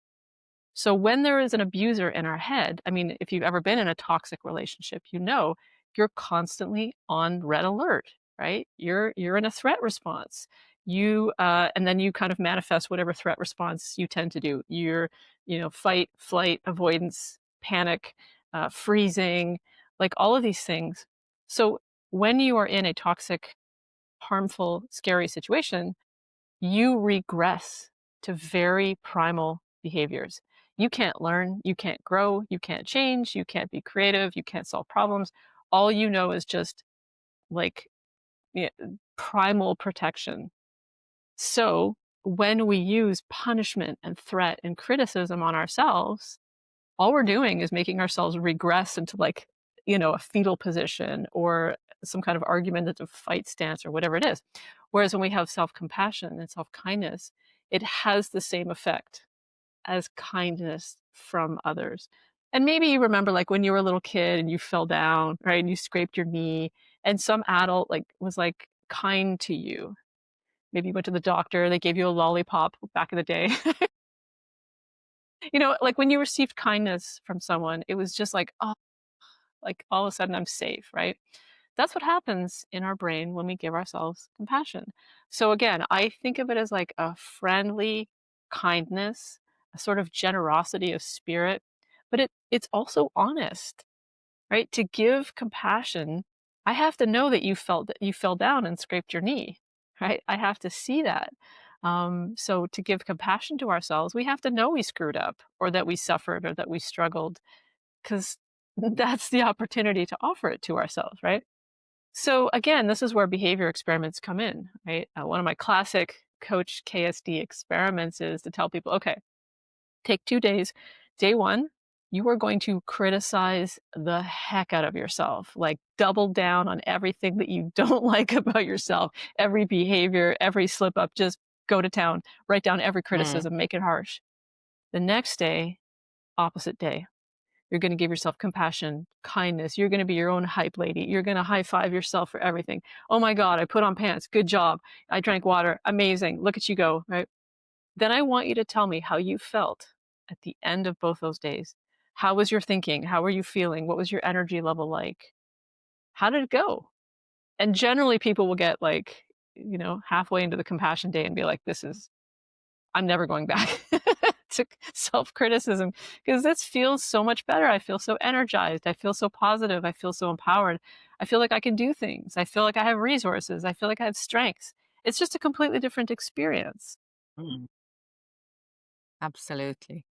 So when there is an abuser in our head, I mean, if you've ever been in a toxic relationship, you're constantly on red alert, right? You're in a threat response. And then you kind of manifest whatever threat response you tend to do. You're, fight, flight, avoidance, panic, freezing, like all of these things. So when you are in a toxic, harmful, scary situation, you regress to very primal behaviors. You can't learn, you can't grow, you can't change, you can't be creative, you can't solve problems. All you know is just like, primal protection. So when we use punishment and threat and criticism on ourselves, all we're doing is making ourselves regress into like, a fetal position or some kind of argumentative fight stance or whatever it is. Whereas when we have self-compassion and self-kindness, it has the same effect as kindness from others. And maybe you remember like when you were a little kid and you fell down, right? And you scraped your knee and some adult like was like kind to you. Maybe you went to the doctor, they gave you a lollipop back in the day. Like when you received kindness from someone, it was just like, oh, like all of a sudden I'm safe, right? That's what happens in our brain when we give ourselves compassion. So again, I think of it as like a friendly kindness, a sort of generosity of spirit, but it's also honest, right? To give compassion, I have to know that you fell down and scraped your knee, right? I have to see that. So to give compassion to ourselves, we have to know we screwed up or that we suffered or that we struggled, because that's the opportunity to offer it to ourselves, right? So again, this is where behavior experiments come in, right? One of my classic coach KSD experiments is to tell people, okay, take 2 days. Day 1, you are going to criticize the heck out of yourself, like double down on everything that you don't like about yourself, every behavior, every slip up, just go to town, write down every criticism, make it harsh. The next day, opposite day. You're going to give yourself compassion, kindness. You're going to be your own hype lady. You're going to high five yourself for everything. Oh my God, I put on pants. Good job. I drank water. Amazing. Look at you go, right? Then I want you to tell me how you felt at the end of both those days. How was your thinking? How were you feeling? What was your energy level like? How did it go? And generally people will get like, halfway into the compassion day and be like, I'm never going back to self-criticism because this feels so much better. I feel so energized. I feel so positive. I feel so empowered. I feel like I can do things. I feel like I have resources. I feel like I have strengths. It's just a completely different experience. Absolutely.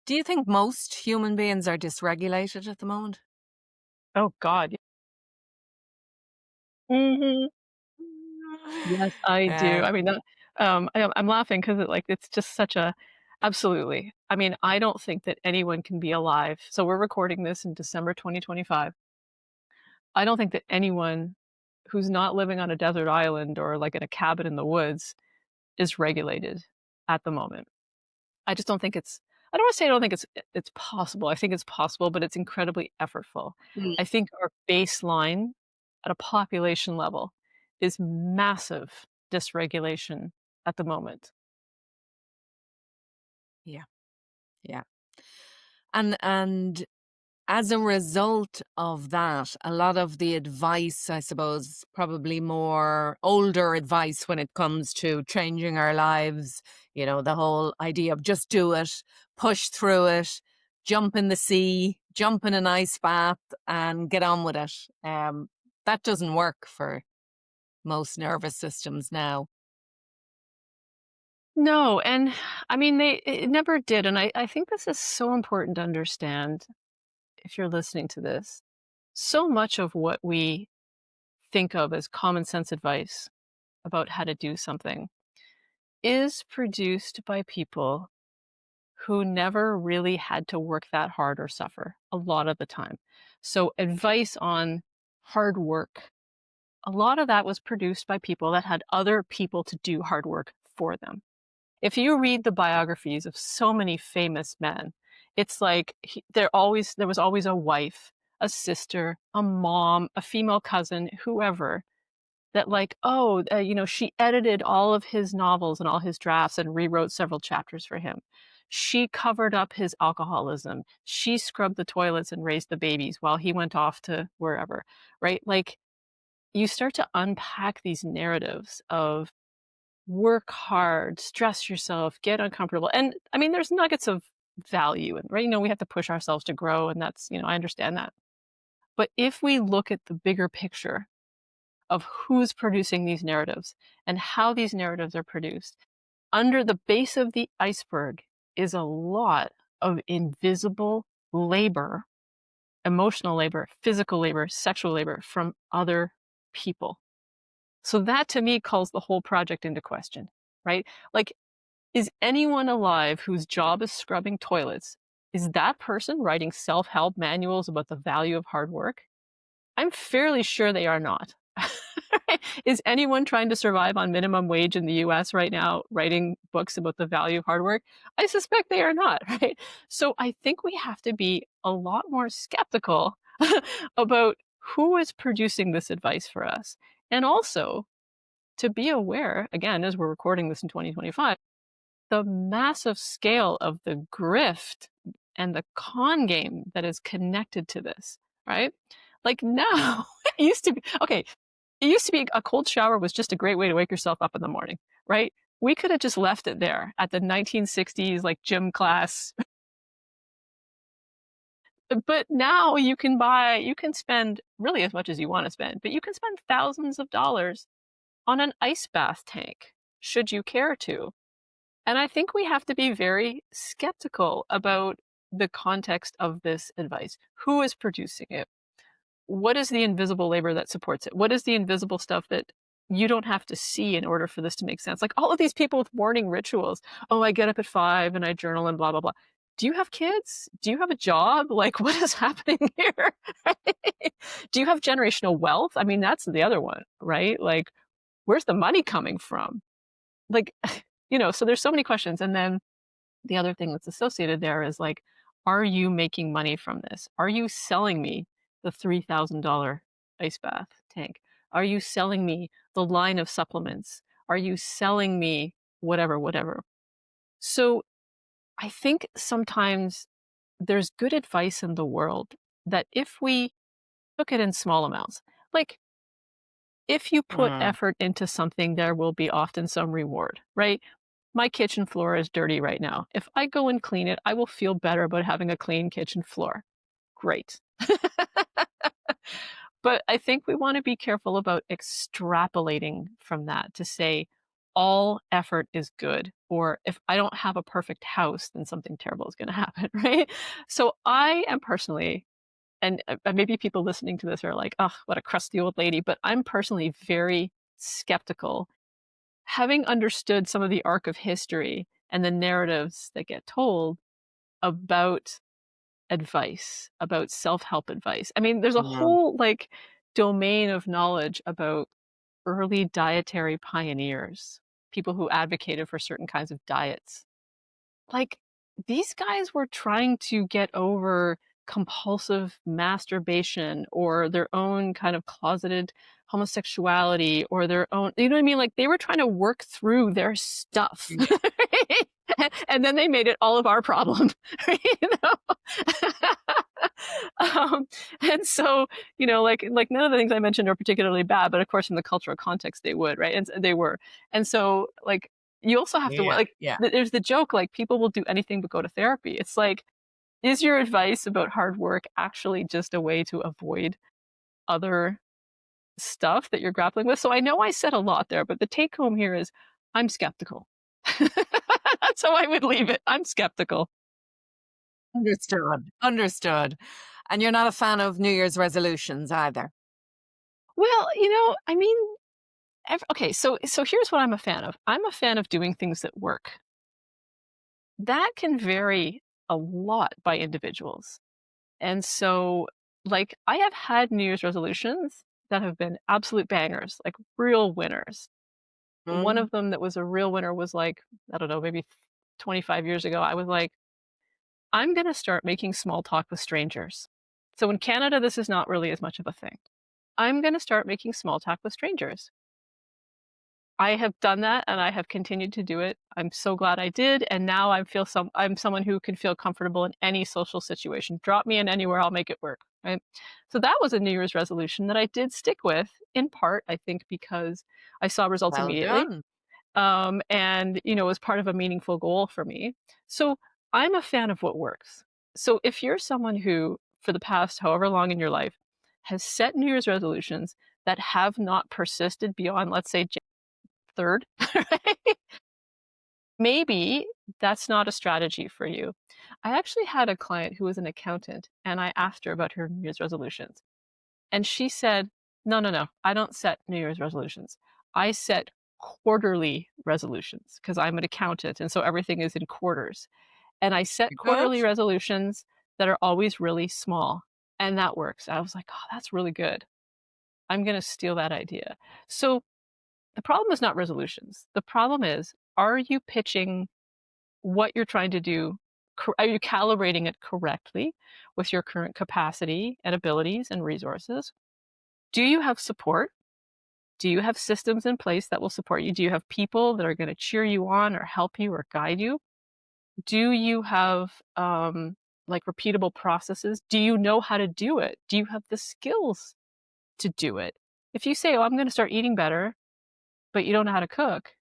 Do you think most human beings are dysregulated at the moment? Oh God. Mm-hmm. Yes, I do. I mean, I'm laughing because it's just such a, absolutely. I mean, I don't think that anyone can be alive. So we're recording this in December 2025. I don't think that anyone who's not living on a desert island or like in a cabin in the woods is regulated at the moment. I just don't think I don't want to say I don't think it's possible. I think it's possible, but it's incredibly effortful. Mm. I think our baseline at a population level is massive dysregulation at the moment. Yeah. Yeah. And as a result of that, a lot of the advice, I suppose, probably more older advice when it comes to changing our lives, the whole idea of just do it, push through it, jump in the sea, jump in an ice bath and get on with it. That doesn't work for most nervous systems now. No, and I mean it never did. And I think this is so important to understand if you're listening to this. So much of what we think of as common sense advice about how to do something is produced by people who never really had to work that hard or suffer a lot of the time. So advice on hard work, a lot of that was produced by people that had other people to do hard work for them. If you read the biographies of so many famous men, it's like there was always a wife, a sister, a mom, a female cousin, whoever, that she edited all of his novels and all his drafts and rewrote several chapters for him. She covered up his alcoholism. She scrubbed the toilets and raised the babies while he went off to wherever, right? Like you start to unpack these narratives of work hard, stress yourself, get uncomfortable. And I mean, there's nuggets of value and, right? We have to push ourselves to grow. And that's, I understand that. But if we look at the bigger picture of who's producing these narratives and how these narratives are produced, under the base of the iceberg is a lot of invisible labor, emotional labor, physical labor, sexual labor from other people. So that to me calls the whole project into question, right? Like, is anyone alive whose job is scrubbing toilets? Is that person writing self-help manuals about the value of hard work? I'm fairly sure they are not. Is anyone trying to survive on minimum wage in the US right now writing books about the value of hard work? I suspect they are not, right? So I think we have to be a lot more skeptical about who is producing this advice for us. And also to be aware, again, as we're recording this in 2025, the massive scale of the grift and the con game that is connected to this, right? Like now, it used to be a cold shower was just a great way to wake yourself up in the morning, right? We could have just left it there at the 1960s, like gym class. But now you can spend really as much as you want to spend, but you can spend thousands of dollars on an ice bath tank, should you care to. And I think we have to be very skeptical about the context of this advice? Who is producing it? What is the invisible labor that supports it? What is the invisible stuff that you don't have to see in order for this to make sense? Like all of these people with morning rituals. Oh, I get up at 5 and I journal and blah, blah, blah. Do you have kids? Do you have a job? Like, what is happening here? Do you have generational wealth? I mean, that's the other one, right? Like, where's the money coming from? Like, so there's so many questions. And then the other thing that's associated there is like, are you making money from this? Are you selling me the $3,000 ice bath tank? Are you selling me the line of supplements? Are you selling me whatever, whatever? So I think sometimes there's good advice in the world that if we took it in small amounts, like if you put effort into something, there will be often some reward, right? My kitchen floor is dirty right now. If I go and clean it, I will feel better about having a clean kitchen floor. Great. But I think we want to be careful about extrapolating from that to say all effort is good, or if I don't have a perfect house, then something terrible is going to happen, right? So I am personally, and maybe people listening to this are like, oh, what a crusty old lady, but I'm personally very skeptical. Having understood some of the arc of history and the narratives that get told about advice, about self-help advice. I mean, there's a whole like domain of knowledge about early dietary pioneers, people who advocated for certain kinds of diets. Like these guys were trying to get over compulsive masturbation or their own kind of closeted homosexuality or their own, you know what I mean? Like they were trying to work through their stuff. And then they made it all of our problem, right? And so, like none of the things I mentioned are particularly bad, but of course in the cultural context they would, right? And they were. And so like you also have to like there's the joke, like people will do anything but go to therapy. It's like, is your advice about hard work actually just a way to avoid other stuff that you're grappling with? So I know I said a lot there, but the take home here is I'm skeptical. That's how I would leave it. I'm skeptical. Understood. And you're not a fan of New Year's resolutions either? Well, I mean, okay, so here's what I'm a fan of. I'm a fan of doing things that work. That can vary a lot by individuals. And so, like, I have had New Year's resolutions that have been absolute bangers, like real winners. One of them that was a real winner was like, I don't know, maybe 25 years ago. I was like, I'm going to start making small talk with strangers. So in Canada, this is not really as much of a thing. I'm going to start making small talk with strangers. I have done that and I have continued to do it. I'm so glad I did. And now I'm someone who can feel comfortable in any social situation. Drop me in anywhere, I'll make it work. Right. So that was a New Year's resolution that I did stick with, in part, I think, because I saw results immediately. And, it was part of a meaningful goal for me. So I'm a fan of what works. So if you're someone who, for the past however long in your life, has set New Year's resolutions that have not persisted beyond, let's say, 3rd, right? Maybe that's not a strategy for you. I actually had a client who was an accountant, and I asked her about her New Year's resolutions. And she said, no, I don't set New Year's resolutions. I set quarterly resolutions because I'm an accountant, and so everything is in quarters. And I set quarterly resolutions that are always really small, and that works. I was like, oh, that's really good. I'm going to steal that idea. So the problem is not resolutions. The problem is, are you pitching what you're trying to do? Are you calibrating it correctly with your current capacity and abilities and resources? Do you have support? Do you have systems in place that will support you? Do you have people that are going to cheer you on or help you or guide you? Do you have like repeatable processes? Do you know how to do it? Do you have the skills to do it? If you say, oh, I'm going to start eating better, but you don't know how to cook,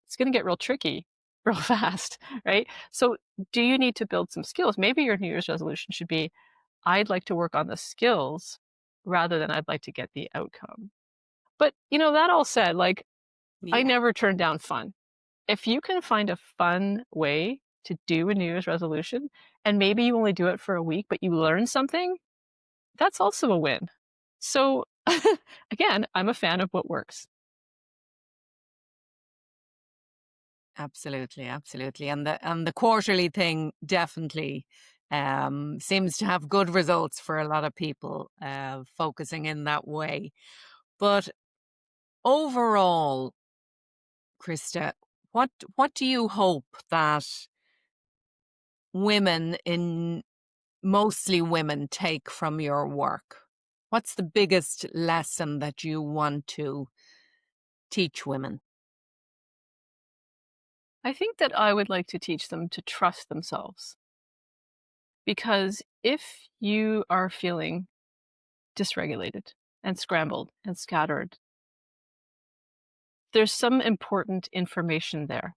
it's going to get real tricky real fast, right? So do you need to build some skills? Maybe your New Year's resolution should be, I'd like to work on the skills rather than I'd like to get the outcome. But, that all said, like, I never turn down fun. If you can find a fun way to do a New Year's resolution, and maybe you only do it for a week, but you learn something, that's also a win. So again, I'm a fan of what works. Absolutely, absolutely. And the quarterly thing definitely seems to have good results for a lot of people focusing in that way. But overall, Krista, what do you hope that mostly women take from your work? What's the biggest lesson that you want to teach women? I think that I would like to teach them to trust themselves. Because if you are feeling dysregulated and scrambled and scattered, there's some important information there.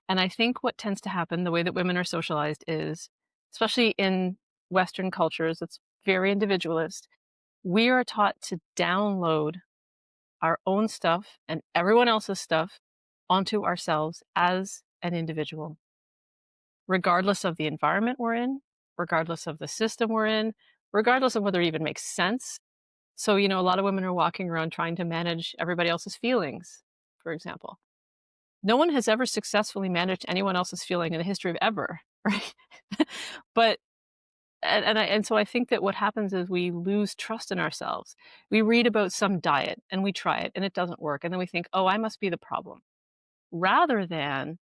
And I think what tends to happen, the way that women are socialized is, especially in Western cultures, it's very individualist. We are taught to download our own stuff and everyone else's stuff onto ourselves as an individual, regardless of the environment we're in, regardless of the system we're in, regardless of whether it even makes sense. So, a lot of women are walking around trying to manage everybody else's feelings, for example. No one has ever successfully managed anyone else's feeling in the history of ever, right? But and so I think that what happens is we lose trust in ourselves. We read about some diet and we try it and it doesn't work, and then we think, oh, I must be the problem, rather than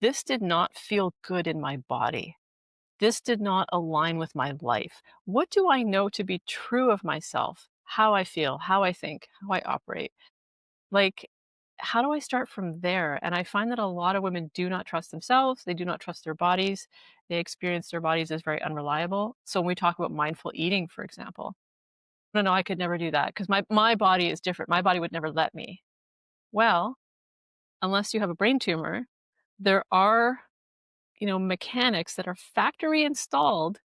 this did not feel good in my body. This did not align with my life. What do I know to be true of myself? How I feel, how I think, how I operate. Like, how do I start from there? And I find that a lot of women do not trust themselves. They do not trust their bodies. They experience their bodies as very unreliable. So when we talk about mindful eating, for example, no, I could never do that because my body is different. My body would never let me. Well, unless you have a brain tumor, there are, mechanics that are factory installed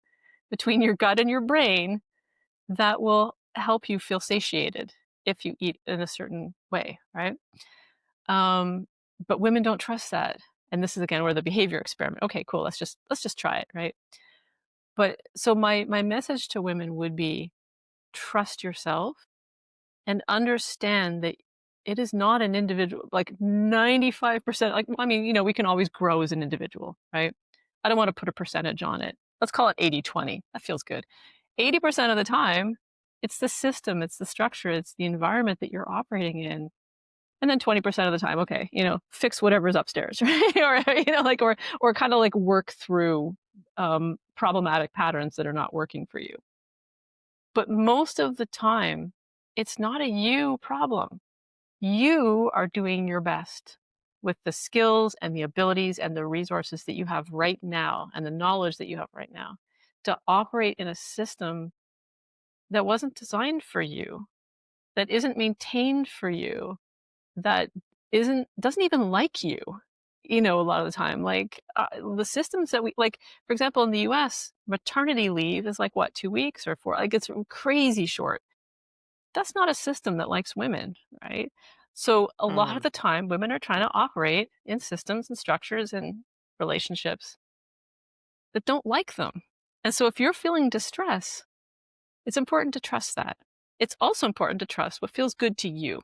between your gut and your brain that will help you feel satiated if you eat in a certain way, right? But women don't trust that. And this is again where the behavior experiment. Okay, cool. Let's just try it, right? But so my message to women would be trust yourself and understand that it is not an individual, like 95%, like, I mean, we can always grow as an individual, right? I don't want to put a percentage on it. Let's call it 80-20. That feels good. 80% of the time, it's the system, it's the structure, it's the environment that you're operating in. And then 20% of the time, okay, fix whatever's upstairs, right? Or kind of like work through problematic patterns that are not working for you. But most of the time, it's not a you problem. You are doing your best with the skills and the abilities and the resources that you have right now and the knowledge that you have right now to operate in a system that wasn't designed for you, that isn't maintained for you, that doesn't even like you, a lot of the time. Like the systems that we like, for example, in the US, maternity leave is like what, 2 weeks or 4, like it's crazy short. That's not a system that likes women, right? So a lot of the time women are trying to operate in systems and structures and relationships that don't like them. And so if you're feeling distress, it's important to trust that. It's also important to trust what feels good to you.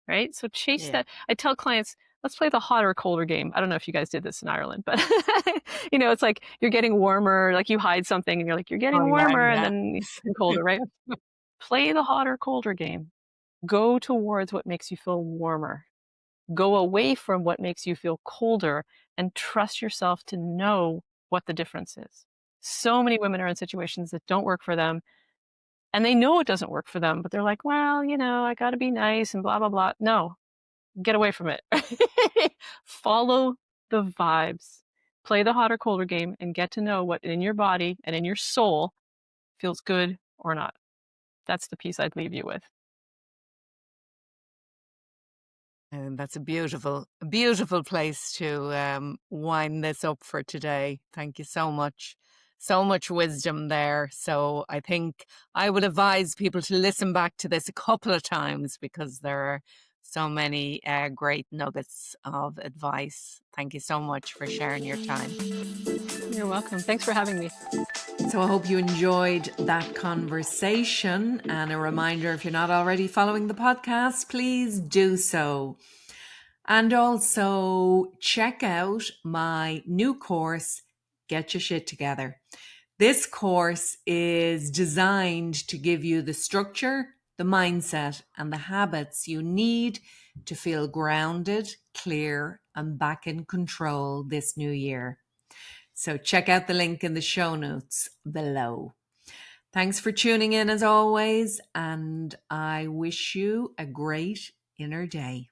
Right? So chase that. I tell clients, let's play the hotter, colder game. I don't know if you guys did this in Ireland, but it's like you're getting warmer, like you hide something and you're like, you're getting warmer and then it's colder, right? Play the hotter, colder game. Go towards what makes you feel warmer. Go away from what makes you feel colder and trust yourself to know what the difference is. So many women are in situations that don't work for them. And they know it doesn't work for them, but they're like, well, I got to be nice and blah, blah, blah. No, get away from it. Follow the vibes. Play the hotter, colder game and get to know what in your body and in your soul feels good or not. That's the piece I'd leave you with. And that's a beautiful place to wind this up for today. Thank you so much. So much wisdom there. So I think I would advise people to listen back to this a couple of times because there are so many great nuggets of advice. Thank you so much for sharing your time. You're welcome. Thanks for having me. So I hope you enjoyed that conversation. And a reminder, if you're not already following the podcast, please do so. And also check out my new course, Get Your Shit Together. This course is designed to give you the structure, the mindset, and the habits you need to feel grounded, clear, and back in control this new year. So check out the link in the show notes below. Thanks for tuning in as always, and I wish you a great inner day.